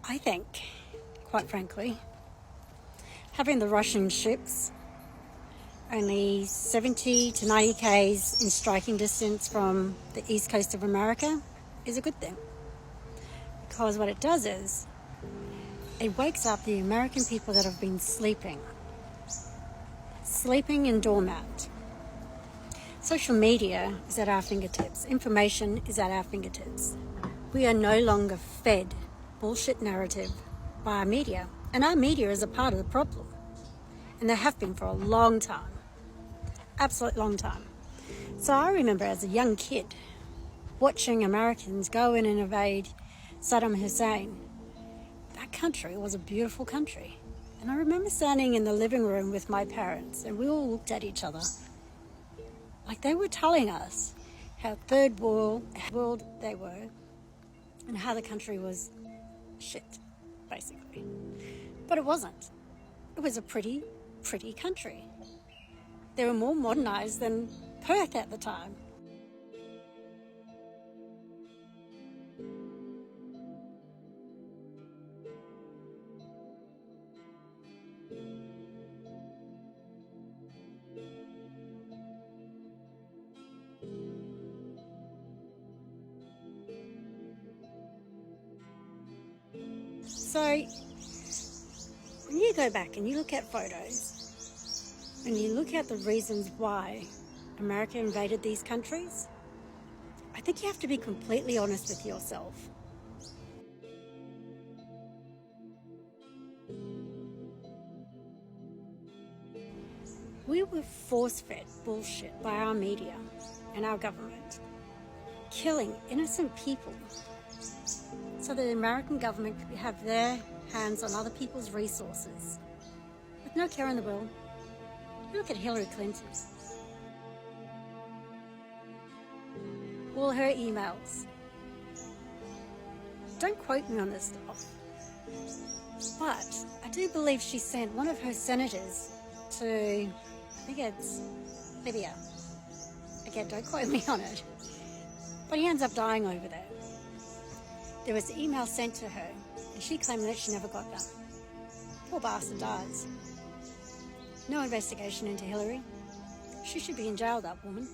I think, quite frankly, having the Russian ships only 70 to 90 k's in striking distance from the east coast of America is a good thing. Because what it does is, it wakes up the American people that have been sleeping in doormat. Social media is at our fingertips. Information is at our fingertips. We are no longer fed bullshit narrative by our media. And our media is a part of the problem. And they have been for a long time. Absolute long time. So I remember as a young kid watching Americans go in and invade Saddam Hussein. That country was a beautiful country. And I remember standing in the living room with my parents and we all looked at each other like they were telling us how third world they were and how the country was shit, basically. But it wasn't. It was a pretty country. They were more modernized than Perth at the time. So, when you go back and you look at photos, and you look at the reasons why America invaded these countries, I think you have to be completely honest with yourself. We were force-fed bullshit by our media and our government, killing innocent people so that the American government could have their hands on other people's resources with no care in the world. You look at Hillary Clinton. All her emails. Don't quote me on this stuff. But I do believe she sent one of her senators to, I think it's Libya. Again, don't quote me on it. But he ends up dying over there. There was an email sent to her, and she claimed that she never got done. Poor bastard dies. No investigation into Hillary. She should be in jail, that woman.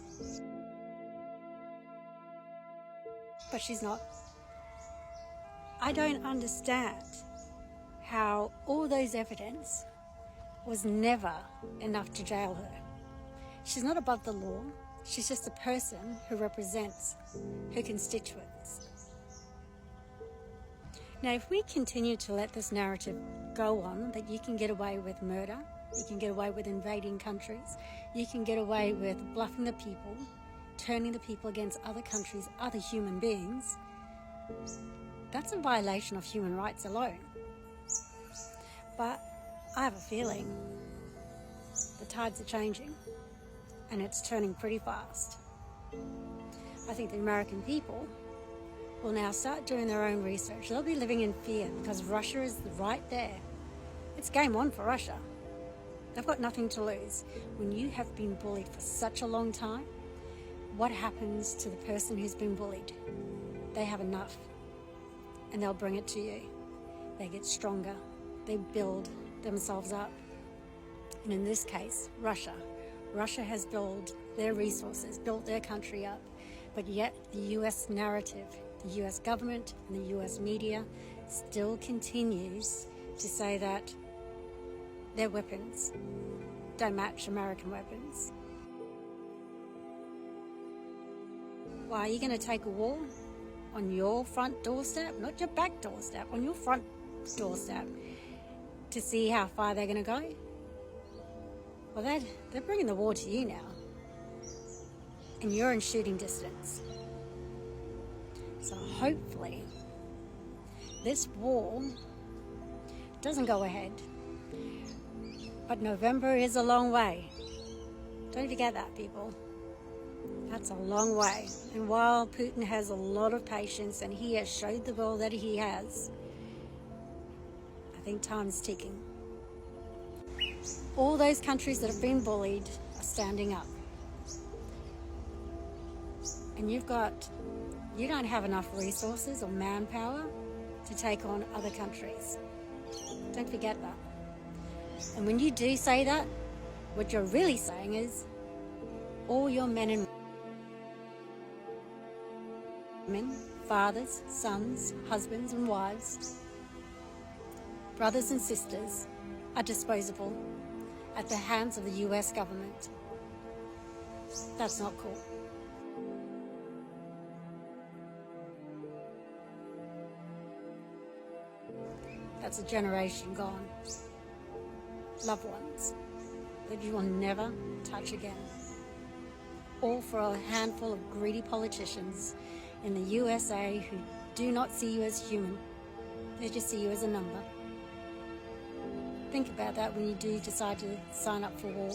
But she's not. I don't understand how all those evidence was never enough to jail her. She's not above the law. She's just a person who represents her constituents. Now, if we continue to let this narrative go on, that you can get away with murder, you can get away with invading countries, you can get away with bluffing the people, turning the people against other countries, other human beings, that's a violation of human rights alone. But I have a feeling the tides are changing, and it's turning pretty fast. I think the American people will now start doing their own research. They'll be living in fear because Russia is right there. It's game on for Russia. They've got nothing to lose. When you have been bullied for such a long time, what happens to the person who's been bullied? They have enough, and they'll bring it to you. They get stronger. They build themselves up. And in this case, Russia has built their resources, built their country up, but yet the US narrative, the US government and the US media still continues to say that their weapons don't match American weapons. Why, are you going to take a war on your front doorstep? Not your back doorstep, on your front doorstep, to see how far they're going to go? Well, they're bringing the war to you now, and you're in shooting distance. So hopefully this war doesn't go ahead. But November is a long way. Don't forget that, people. That's a long way. And while Putin has a lot of patience and he has showed the world that he has, I think time's ticking. All those countries that have been bullied are standing up. And you don't have enough resources or manpower to take on other countries. Don't forget that. And when you do say that, what you're really saying is all your men and women, fathers, sons, husbands and wives, brothers and sisters are disposable at the hands of the US government. That's not cool. That's a generation gone. Loved ones that you will never touch again. All for a handful of greedy politicians in the USA who do not see you as human. They just see you as a number. Think about that when you do decide to sign up for war.